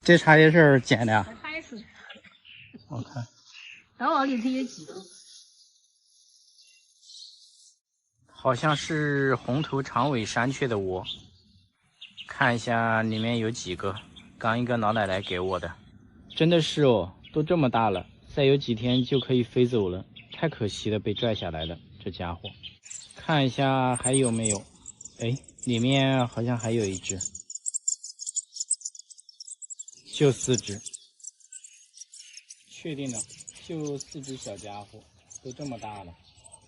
這茶葉是撿的呀？茶叶是。我看。到奥里头有几个？好像是红头长尾山雀的窝，看一下里面有几个。刚一个老奶奶給我的，真的是哦，都這麼大了，再有幾天就可以飛走了，太可惜了，被拽下來了，這家伙。看一下還有沒有？哎，裡面好像還有一隻，就4隻，確定的，就4隻小家伙，都這麼大了，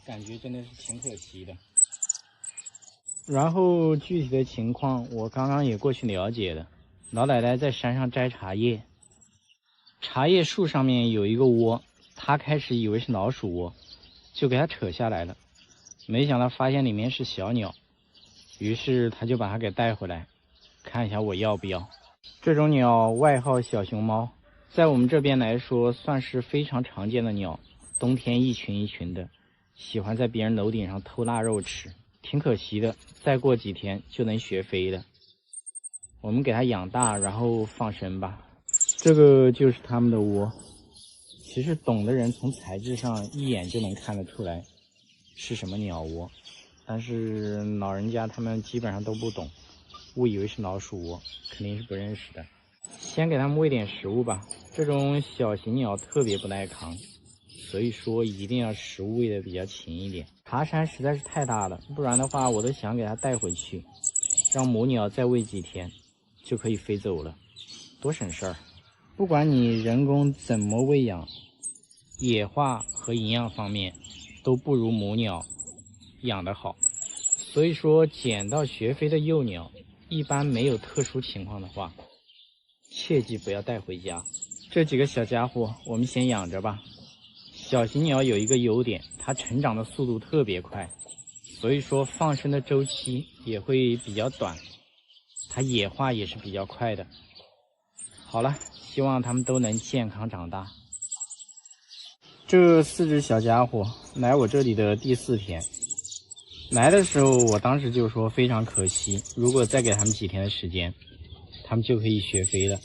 感覺真的是挺可惜的。然後具體的情況我剛剛也過去了解了，老奶奶在山上摘茶葉，茶葉樹上面有一個窩，她開始以為是老鼠窩，就給它扯下來了，沒想到發現裡面是小鳥，於是她就把它給帶回來，看一下我要不要。這種鳥外號小熊貓，在我們這邊來說算是非常常見的鳥，冬天一群一群的，喜歡在別人樓頂上偷臘肉吃，挺可惜的，再過幾天就能學飛了。我們給它養大，然後放生吧。這個就是它們的窩。其實懂的人從材質上一眼就能看得出來是什麼鳥窩，但是老人家他們基本上都不懂，誤以為是老鼠窩，肯定是不認識的。先給它們餵點食物吧。這種小型鳥特別不耐扛，所以說一定要食物餵得比較勤一點。爬山實在是太大了，不然的話我都想給它帶回去，讓母鳥再餵幾天就可以飛走了，多省事兒。不管你人工怎麼餵養，野化和營養方面都不如母鳥養得好。所以說撿到學飛的幼鳥，一般沒有特殊情況的話，切記不要帶回家。這幾個小家伙我們先養着吧。小型鳥有一個優點，它成長的速度特別快，所以說放生的周期也會比較短，它野化也是比較快的。好了，希望它們都能健康長大。這4隻小家伙來我這裡的第4天，來的時候我當時就說非常可惜，如果再給他們幾天的時間，他們就可以學飛了。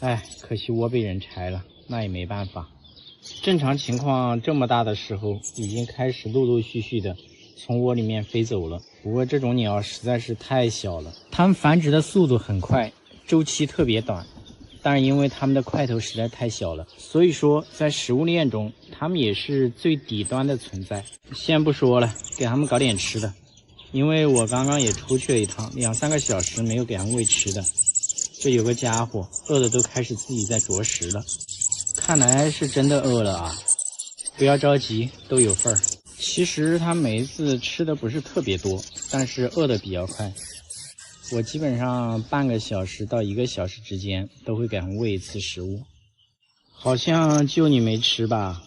哎，可惜窩被人拆了，那也沒辦法。正常情況這麼大的時候，已經開始陸陸續續的從窩裡面飛走了。不過這種鳥實在是太小了，它們繁殖的速度很快，周期特別短，但是因為它們的塊頭實在太小了，所以說在食物鏈中它們也是最底端的存在。先不說了，給它們搞點吃的，因為我剛剛也出去了一趟，2-3個小時沒有給它們餵吃的。這有個家伙餓的都開始自己在啄食了，看來是真的餓了啊！不要着急，都有份兒。其實它每一次吃的不是特別多，但是餓得比較快。我基本上半個小時到1個小時之間都會給它們餵一次食物。好像就你沒吃吧？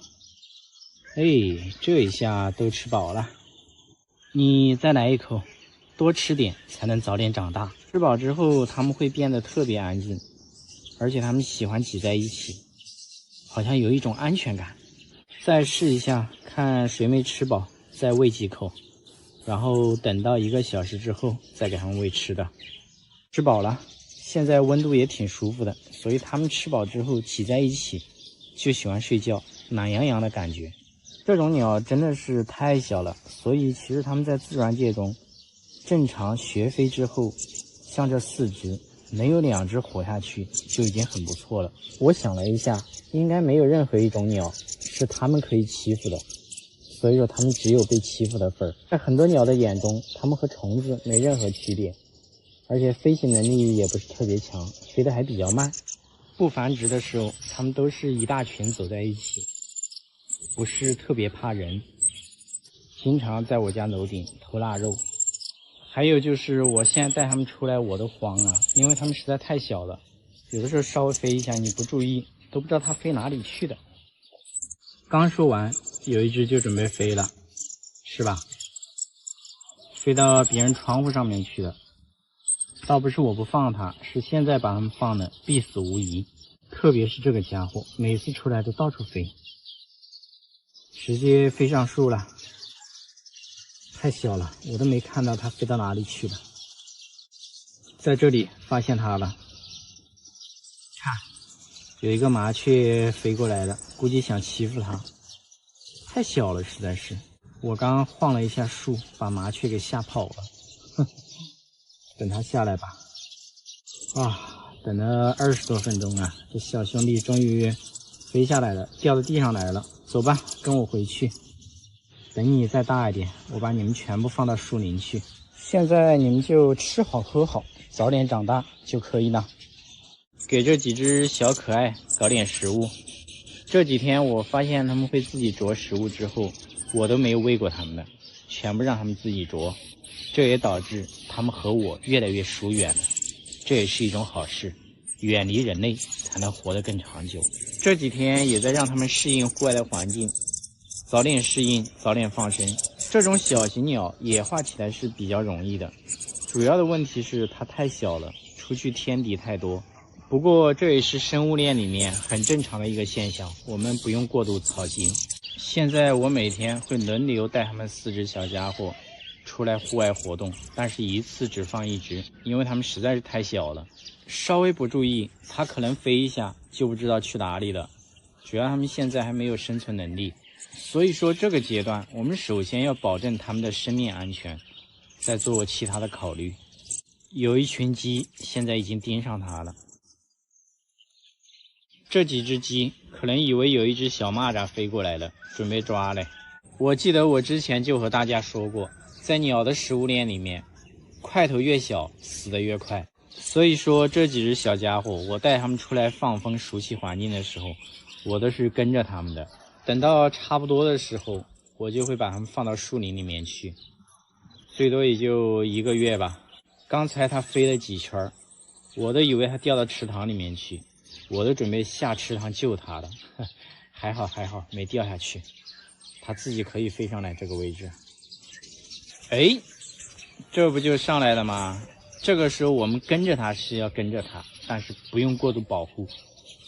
哎，這一下都吃飽了，你再來一口，多吃點才能早點長大。吃飽之後它們會變得特別安靜，而且它們喜歡擠在一起，好像有一種安全感。再試一下，看誰沒吃飽，再餵幾口，然後等到1個小時之後再給它們餵吃的。吃飽了，現在溫度也挺舒服的，所以它們吃飽之後擠在一起就喜歡睡覺，懶洋洋的感覺。這種鳥真的是太小了，所以其實它們在自然界中正常學飛之後，像這4隻能有2隻活下去就已經很不錯了。我想了一下，應該沒有任何一種鳥是它們可以欺負的，所以說它們只有被欺負的份兒。在很多鳥的眼中，它們和蟲子沒任何區別，而且飛行能力也不是特別強，飛得還比較慢。不繁殖的時候，它們都是一大群走在一起，不是特別怕人，經常在我家樓頂偷臘肉。還有就是我現在帶它們出來我都慌了，因為它們實在太小了，有的時候稍微飛一下你不注意都不知道它飛哪裡去的。剛說完，有一隻就準備飛了，是吧？飛到別人窗戶上面去了。倒不是我不放它，是現在把它們放的必死無疑。特別是這個家伙，每次出來都到處飛，直接飛上樹了。太小了，我都沒看到它飛到哪裡去了。在這裡發現它了，看，有一個麻雀飛過來了，估計想欺負它。太小了，實在是。我剛晃了一下樹，把麻雀給嚇跑了。哼，等它下來吧。啊，等了20多分鐘啊，這小兄弟終於飛下來了，掉到地上來了。走吧，跟我回去。等你再大一點，我把你們全部放到樹林去。現在你們就吃好喝好，早點長大就可以了。給這幾隻小可愛搞點食物。這幾天我發現他們會自己啄食物之後，我都沒有餵過他們的，全部讓他們自己啄。這也導致他們和我越來越疏遠了。這也是一種好事，遠離人類才能活得更長久。這幾天也在讓他們適應戶外的環境，早點適應，早點放生。這種小型鳥野化起來是比較容易的，主要的問題是它太小了，出去天敌太多。不過這也是生物鏈裡面很正常的一個现象，我們不用過度操心。現在我每天会輪流帶他們4隻小家伙出來戶外活動，但是一次只放1隻，因為他們實在是太小了，稍微不注意，它可能飛一下就不知道去哪裡了。主要他們現在還沒有生存能力，所以說這個階段我們首先要保證他們的生命安全，再做其他的考慮。有一群雞現在已經盯上它了。這幾隻雞可能以為有一隻小螞蚱飛過來了，準備抓嘞。我記得我之前就和大家說過，在鳥的食物鏈裡面，塊頭越小，死得越快。所以說這幾隻小家伙，我帶他們出來放風熟悉環境的時候，我都是跟着他們的。等到差不多的時候，我就会把他們放到樹林裡面去，最多也就1個月吧。剛才它飛了幾圈，我都以為它掉到池塘裡面去。我都準備下池塘救它了，還好沒掉下去，它自己可以飛上來這個位置。哎，這不就上來了嗎？這個時候我們跟着它是要跟着它，但是不用過度保護，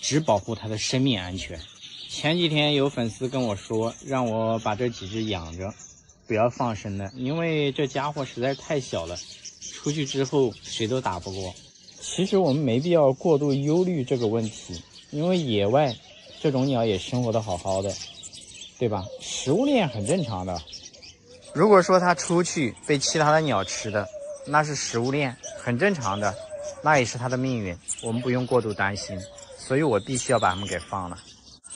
只保護它的生命安全。前幾天有粉絲跟我說，讓我把這幾隻養着，不要放生了，因為這家伙實在是太小了，出去之後誰都打不過。其實我們沒必要過度憂慮這個問題，因為野外這種鳥也生活得好好的，對吧？食物鏈很正常的。如果說它出去被其他的鳥吃的，那是食物鏈很正常的，那也是它的命運，我們不用過度擔心。所以我必須要把它們給放了。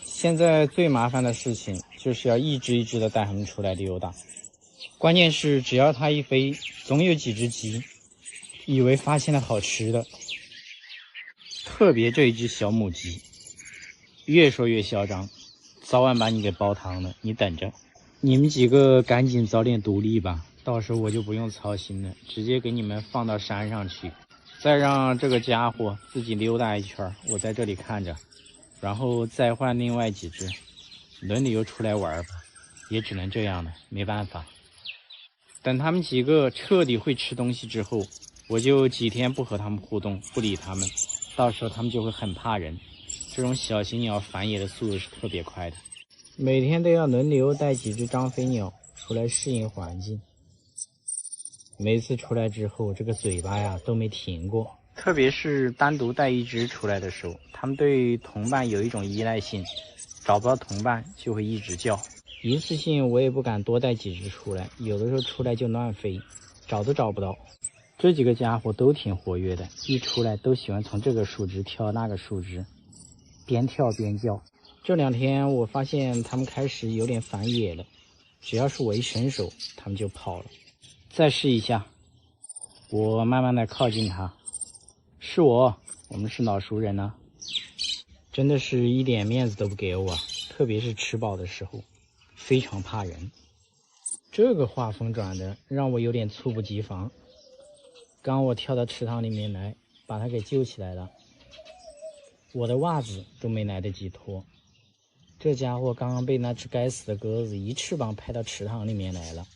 現在最麻煩的事情就是要一只一只的帶它們出來溜達，關鍵是只要它一飛，總有幾只雞以為發現了好吃的。特別這一只小母雞，越說越囂張，早晚把你給煲湯了，你等着。你們幾個趕緊早點獨立吧，到時候我就不用操心了，直接給你們放到山上去，再讓這個家伙自己溜達一圈，我在這裡看着，然後再換另外幾只，輪流出來玩吧，也只能這樣了，沒辦法。等他们幾個徹底會吃東西之後，我就幾天不和他們互動，不理他們，到時候他們就會很怕人。這種小型鳥繁衍的速度是特別快的，每天都要輪流帶幾隻張飛鳥出來適應環境。每次出來之後，這個嘴巴呀都沒停過，特別是單獨帶一隻出來的時候，他們對同伴有一種依賴性，找不到同伴就會一直叫。一次性我也不敢多帶幾隻出來，有的時候出來就亂飛，找都找不到。這幾個家伙都挺活躍的，一出來都喜歡從這個樹枝跳那個樹枝，邊跳邊叫。這兩天我發現他們開始有點反野了，只要是我一伸手，他們就跑了。再試一下，我慢慢的靠近他，是我們是老熟人啊，真的是一點面子都不給我，特別是吃飽的時候，非常怕人。這個畫風轉的讓我有點猝不及防。剛我跳到池塘裡面來，把它給救起來了，我的襪子都沒來得及脫。這家伙剛剛被那只該死的鴿子一翅膀拍到池塘裡面來了，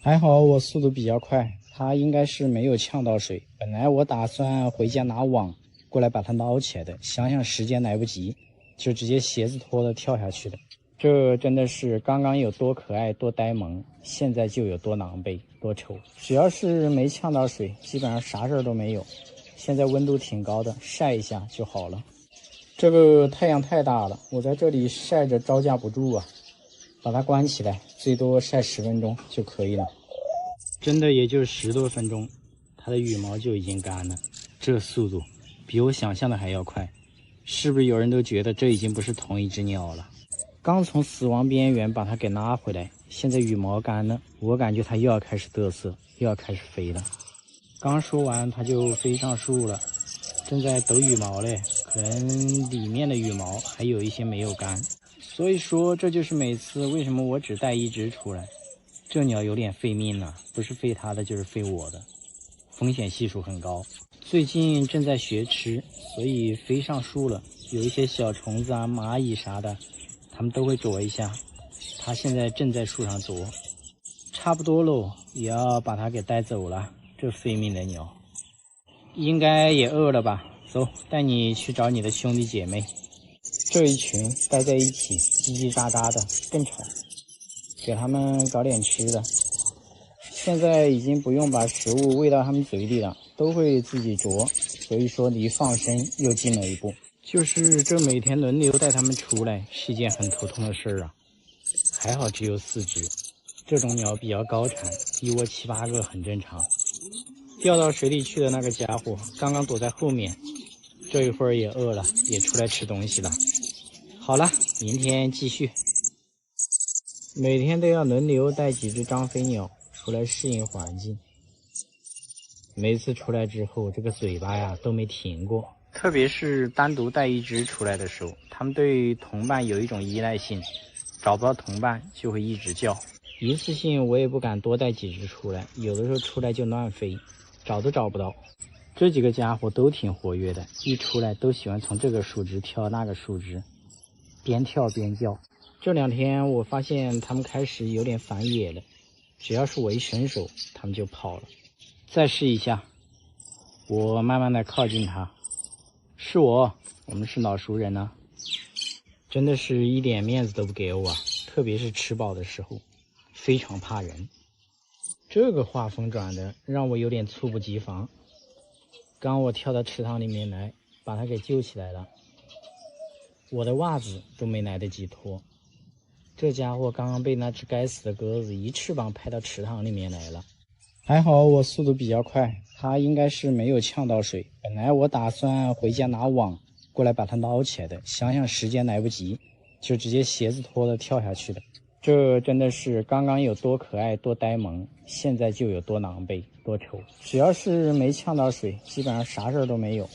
還好我速度比較快，它應該是沒有嗆到水。本來我打算回家拿網過來把它撈起來的，想想時間來不及，就直接鞋子脫了跳下去的。這真的是剛剛有多可愛多呆萌，現在就有多狼狽多醜。只要是沒嗆到水，基本上啥事兒都沒有。現在溫度挺高的，曬一下就好了。這個太陽太大了，我在這裡曬着招架不住啊，把它關起來，最多曬10分鐘就可以了。真的也就10多分鐘，它的羽毛就已經干了，這速度比我想象的還要快。是不是有人都覺得這已經不是同一只鳥了？剛從死亡邊緣把它給拉回來，現在羽毛干了，我感覺它又要開始嘚瑟，又要開始飛了。剛說完它就飛上樹了，正在抖羽毛嘞，可能裡面的羽毛還有一些沒有乾。所以說这就是每次为什麼我只帶一隻出來，這鳥有點費命了，不是費它的就是費我的，風險係數很高。最近正在學吃，所以飛上樹了，有一些小蟲子啊、螞蟻啥的，它們都會啄一下。它現在正在樹上啄，差不多嘍，也要把它給帶走了。這費命的鳥，應該也餓了吧？走，帶你去找你的兄弟姐妹。這一群待在一起，嘰嘰喳喳的，更吵。給他們搞點吃的。現在已經不用把食物餵到他們嘴裡了，都會自己啄，所以說離放生又近了一步。就是這每天輪流帶他們出來是一件很頭痛的事兒啊。還好只有4隻，這種鳥比較高產，一窩7、8個很正常。掉到水裡去的那個家伙剛剛躲在後面，這一會兒也餓了，也出來吃東西了。好了，明天繼續。每天都要輪流帶幾隻張飛鳥出來適應環境。每次出來之後，這個嘴巴呀都沒停過。特別是單獨帶一隻出來的時候，它們對同伴有一種依賴性，找不到同伴就會一直叫。一次性我也不敢多帶幾隻出來，有的時候出來就亂飛，找都找不到。這幾個家伙都挺活躍的，一出來都喜歡從這個樹枝跳那個樹枝，邊跳邊叫。這2天我發現他們開始有點反野了，只要是我一伸手，他們就跑了。再試一下，我慢慢的靠近他，是我們是老熟人呢。真的是一點面子都不給我啊，特別是吃飽的時候，非常怕人。這個畫風轉的讓我有點猝不及防。剛我跳到池塘裡面來，把他給救起來了，我的襪子都沒來得及脫。這家伙剛剛被那隻該死的鴿子一翅膀拍到池塘裡面來了。還好我速度比較快，它應該是沒有嗆到水。本來我打算回家拿網過來把它撈起來的，想想時間來不及，就直接鞋子脫了跳下去的。這真的是剛剛有多可愛多呆萌，現在就有多狼狽多醜。只要是沒嗆到水，基本上啥事兒都沒有。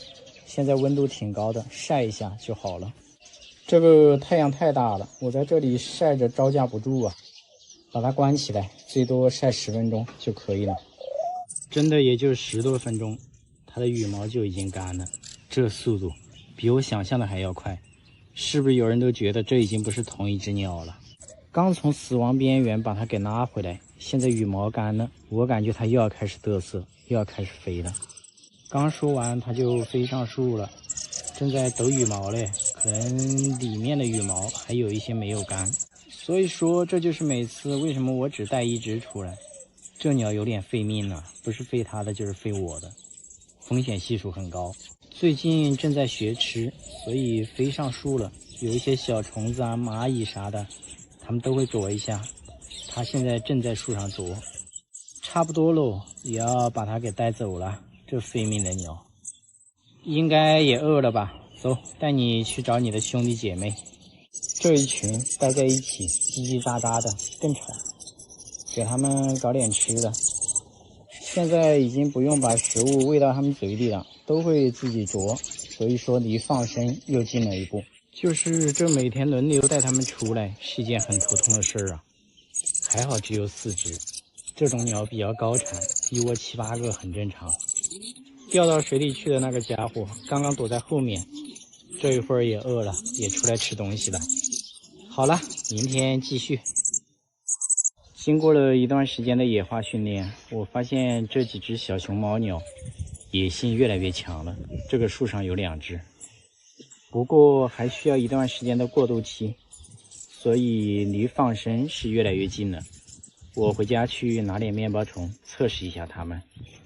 現在溫度挺高的，曬一下就好了。這個太陽太大了，我在這裡曬着招架不住啊，把它關起來，最多曬10分鐘就可以了。真的也就10多分鐘，它的羽毛就已經乾了，這速度比我想象的還要快。是不是有人都覺得這已經不是同一只鳥了？剛從死亡邊緣把它給拉回來，現在羽毛乾了，我感覺它又要開始嘚瑟，又要開始飛了。剛說完它就飛上樹了，正在抖羽毛嘞，可能裡面的羽毛還有一些沒有乾。所以說這就是每次為什麼我只帶一隻出來，這鳥有點費命了，不是費它的就是費我的，風險係數很高。最近正在學吃，所以飛上樹了，有一些小蟲子啊、螞蟻啥的，它們都會啄一下。它現在正在樹上啄，差不多嘍，也要把它給帶走了。這費命的鳥，應該也餓了吧？走，帶你去找你的兄弟姐妹。這一群待在一起，嘰嘰喳喳的，更吵。給他們搞點吃的。現在已經不用把食物餵到他們嘴裡了，都會自己啄，所以說離放生又近了一步。就是這每天輪流帶他們出來是一件很頭痛的事兒啊。還好只有4隻，這種鳥比較高產，一窩7、8個很正常。掉到水裡去的那個家伙剛剛躲在後面，這一會兒也餓了，也出來吃東西了。好了，明天繼續。經過了一段時間的野化訓練，我發現這幾隻小熊貓鳥野性越來越強了。這個樹上有2隻，不過還需要一段時間的過渡期，所以離放生是越來越近了。我回家去拿點面包蟲測試一下它們。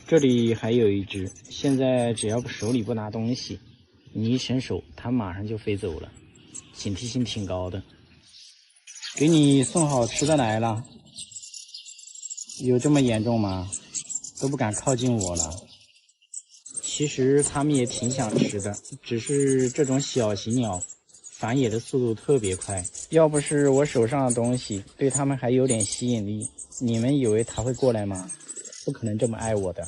這裡還有一隻，現在只要手裡不拿東西，你一伸手，它馬上就飛走了，警惕性挺高的。給你送好吃的來了，有這麼嚴重嗎？都不敢靠近我了。其實它們也挺想吃的，只是這種小型鳥繁衍的速度特別快，要不是我手上的東西對它們還有點吸引力，你們以為它會過來嗎？不可能這麼愛我的。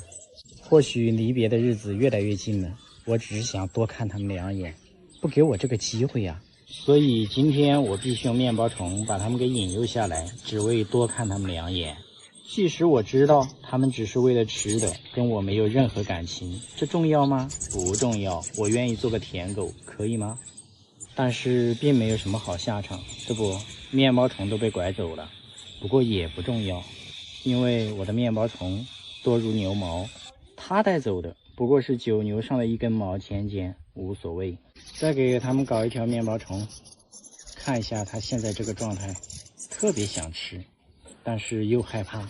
或許離別的日子越來越近了，我只是想多看它們2眼，不給我這個機會呀。所以今天我必須用面包蟲把它們給引誘下來，只為多看它們2眼。即使我知道它們只是為了吃的，跟我沒有任何感情，這重要嗎？不重要，我願意做個舔狗，可以嗎？但是並沒有什麼好下場，这不，面包虫都被拐走了。不過也不重要，因為我的面包蟲多如牛毛，它帶走的不過是9牛上的一根毛尖尖，無所謂。再給他們搞一條面包蟲，看一下它現在這個狀態，特別想吃，但是又害怕。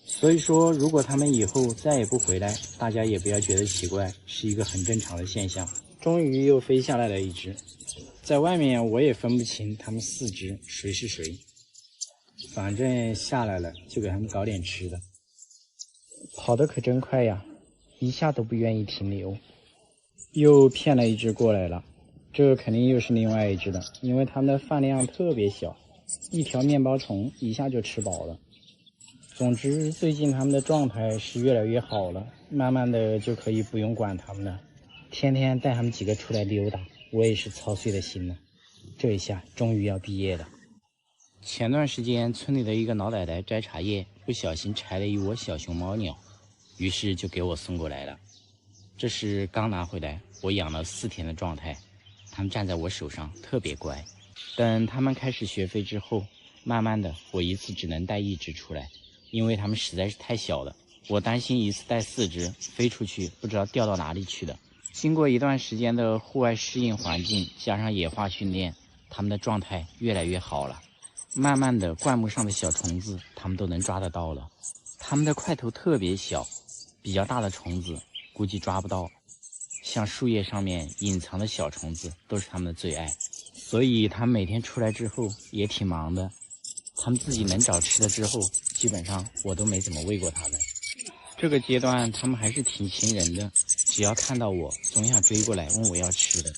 所以說，如果他們以後再也不回來，大家也不要覺得奇怪，是一個很正常的現象。終於又飛下來了一隻，在外面我也分不清他們4隻誰是誰，反正下來了就給他們搞點吃的。跑得可真快呀，一下都不願意停留。又騙了一隻過來了，這肯定又是另外一隻的，因為它們的飯量特別小，一條面包蟲一下就吃飽了。總之，最近他們的狀態是越來越好了，慢慢的就可以不用管他們了。天天帶他們幾個出來溜达，我也是操碎了心了。這一下終於要畢業了。前段時間村裡的一個老奶奶摘茶葉，不小心摘了一窩小熊貓鳥，於是就給我送過來了。這是剛拿回來，我養了4天的狀態，它們站在我手上特別乖。等它們開始學飛之後，慢慢的我一次只能帶1隻出來，因為它們實在是太小了，我擔心一次帶4隻飛出去不知道掉到哪裡去的。經過一段時間的戶外適應環境，加上野化訓練，它們的狀態越來越好了。慢慢的，灌木上的小蟲子它们都能抓得到了。它们的块头特別小，比較大的蟲子估計抓不到，像樹葉上面隱藏的小蟲子都是它們的最愛。所以它們每天出來之後也挺忙的，它們自己能找吃的之後，基本上我都沒怎麼餵過它們。這個階段它們還是挺親人的，只要看到我總想追過來問我要吃的，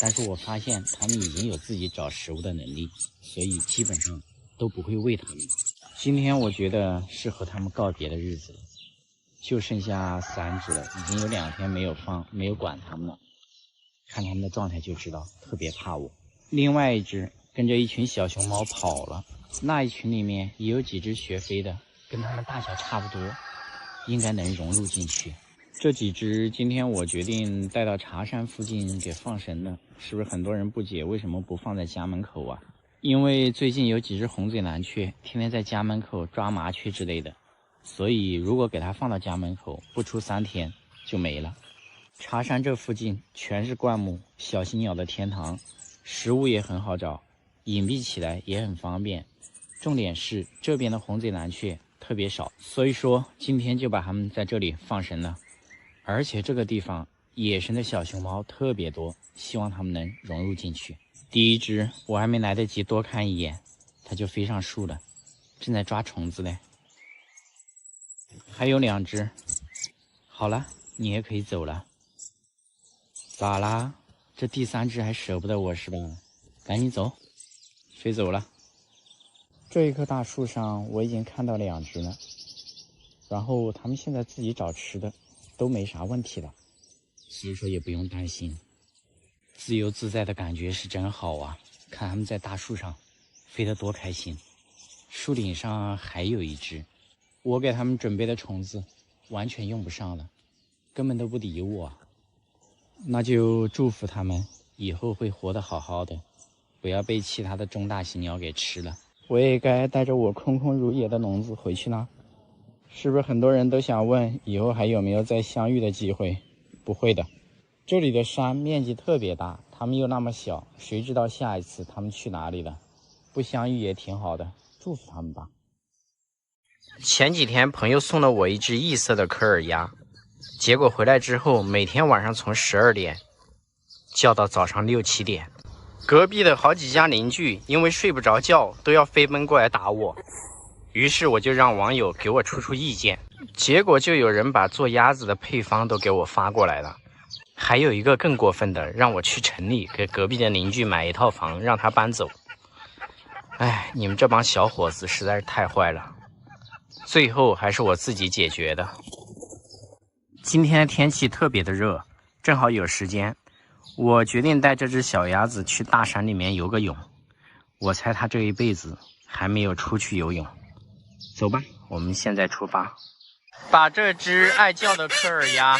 但是我發現它們已經有自己找食物的能力，所以基本上都不會餵它們。今天我覺得是和它們告別的日子了，就剩下3隻了，已經有2天沒有管它們了。看它們的狀態就知道特別怕我。另外一隻跟着一群小熊貓跑了，那一群裡面也有幾隻學飛的，跟它們大小差不多，應該能融入進去。這幾隻今天我決定帶到茶山附近給放生了，是不是很多人不解為什麼不放在家門口啊？因為最近有幾隻紅嘴藍鵲天天在家門口抓麻雀之類的，所以如果給它放到家門口，不出3天就沒了。茶山這附近全是灌木，小型鳥的天堂，食物也很好找，隱蔽起來也很方便。重點是這邊的紅嘴藍鵲特別少，所以說今天就把它們在這裡放生了。而且這個地方野生的小熊貓特別多，希望它們能融入進去。第一隻我還沒來得及多看一眼，它就飛上樹了，正在抓蟲子嘞。還有2隻，好了，你也可以走了。咋啦？這第3隻還捨不得我是吧？趕緊走，飛走了。這一棵大樹上我已經看到2隻了，然後它們現在自己找吃的，都沒啥問題了，所以說也不用擔心。自由自在的感覺是真好啊！看它們在大樹上飛得多開心。樹頂上還有1隻，我給它們準備的蟲子完全用不上了，根本都不理我。那就祝福它們以後會活得好好的，不要被其他的中大型鳥給吃了。我也該帶着我空空如也的籠子回去了。是不是很多人都想問以後還有沒有再相遇的機會？不會的，這裡的山面積特別大，它們又那麼小，誰知道下一次它們去哪裡了？不相遇也挺好的，祝福他們吧。前幾天朋友送了我一只異色的科爾鴨，結果回來之後每天晚上從12點叫到早上6、7點。隔壁的好幾家鄰居因為睡不着覺，都要飛奔過來打我。於是我就讓網友給我出意見，結果就有人把做鴨子的配方都給我發過來了。還有一個更過分的，讓我去城裡給隔壁的鄰居買一套房，讓他搬走。哎，你們這幫小伙子實在是太壞了。最後還是我自己解決的。今天的天氣特別的熱，正好有時間，我決定帶這只小鴨子去大山裡面游個泳。我猜它這一輩子還沒有出去游泳。走吧，我們現在出發。把這只愛叫的科爾鴨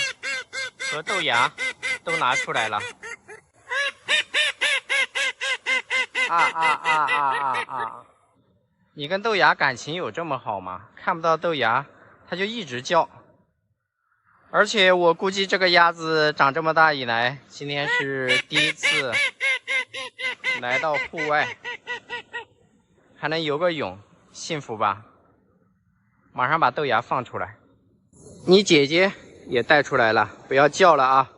和豆芽都拿出來了。你跟豆芽感情有這麼好嗎？看不到豆芽，它就一直叫。而且我估計這個鴨子長這麼大以來，今天是第一次來到戶外，還能游個泳，幸福吧？馬上把豆芽放出来。你姐姐也带出来了，不要叫了啊！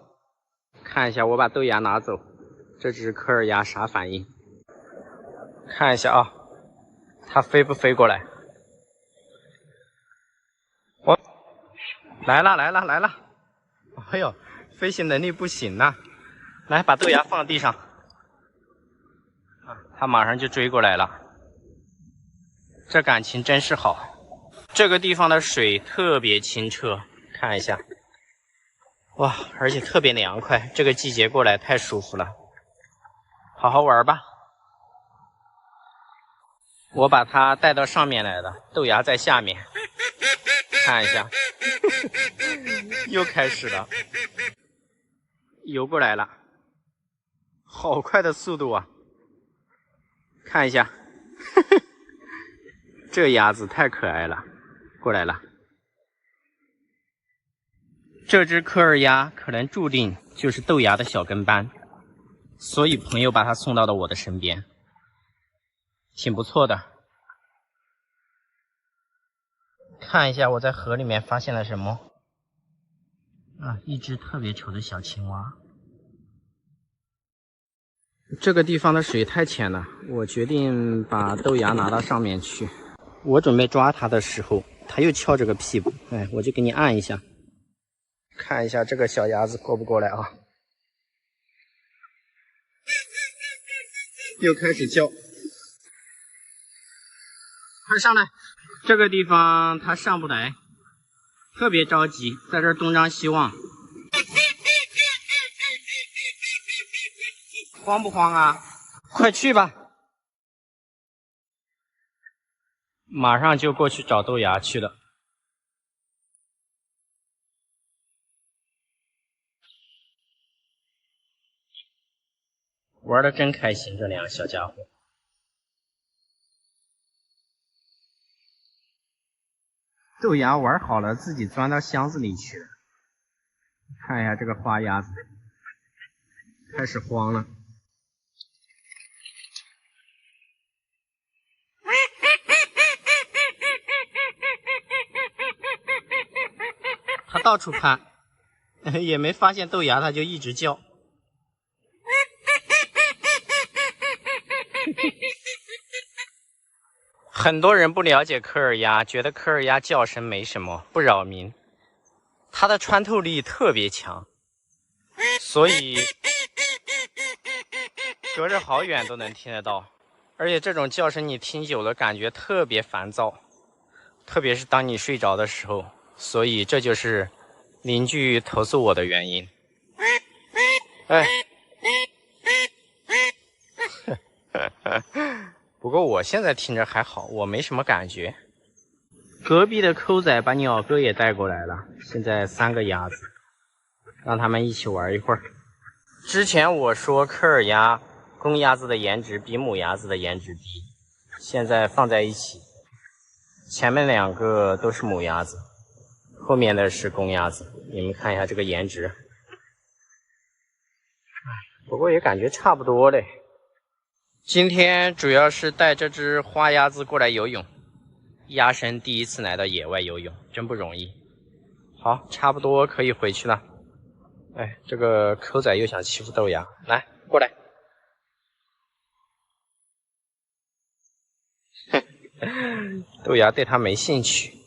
看一下，我把豆芽拿走，這只科爾鴨啥反應？看一下啊，它飛不飛過來？我來了！哎呦，飛行能力不行吶！來，把豆芽放地上。它馬上就追過來了，這感情真是好。這個地方的水特別清澈，看一下，哇，而且特別涼快，這個季節過來太舒服了，好好玩吧。我把它帶到上面來了，豆芽在下面，看一下，又開始了，游過來了，好快的速度啊！看一下，這鴨子太可愛了。過來了，這只科爾鴨可能注定就是豆芽的小跟班，所以朋友把它送到了我的身邊，挺不錯的。看一下我在河裡面發現了什麼一只特別醜的小青蛙。這個地方的水太淺了，我決定把豆芽拿到上面去。我準備抓它的時候，它又翹着個屁股，我就給你按一下，看一下這個小鴨子過不過來啊？又開始叫，快上來！這個地方它上不來，特別着急，在這兒東張西望。慌不慌啊？快去吧！馬上就過去找豆芽去了。玩得真開心，這兩個小家伙。豆芽玩好了，自己鑽到箱子裡去了。看一下這個花鴨子，開始慌了。它到處攀，也沒發現豆芽，它就一直叫。很多人不了解科爾鴨，覺得科爾鴨叫聲沒什麼，不擾民。它的穿透力特別強，所以隔着好遠都能聽得到。而且這種叫聲你聽久了，感覺特別煩躁，特別是當你睡着的時候。所以這就是鄰居投訴我的原因。不過我現在聽着還好，我沒什麼感覺。隔壁的摳仔把鳥哥也帶過來了，現在3個鴨子，讓他們一起玩一會兒。之前我說科爾鴨公鴨子的顏值比母鴨子的顏值低，現在放在一起，前面2個都是母鴨子，後面的是公鴨子，你們看一下這個顏值。不過也感覺差不多嘞。今天主要是帶這只花鴨子過來游泳，鴨生第一次來到野外游泳，真不容易。好，差不多可以回去了。哎，这个抠仔又想欺负豆芽，来过来。豆芽对他没兴趣。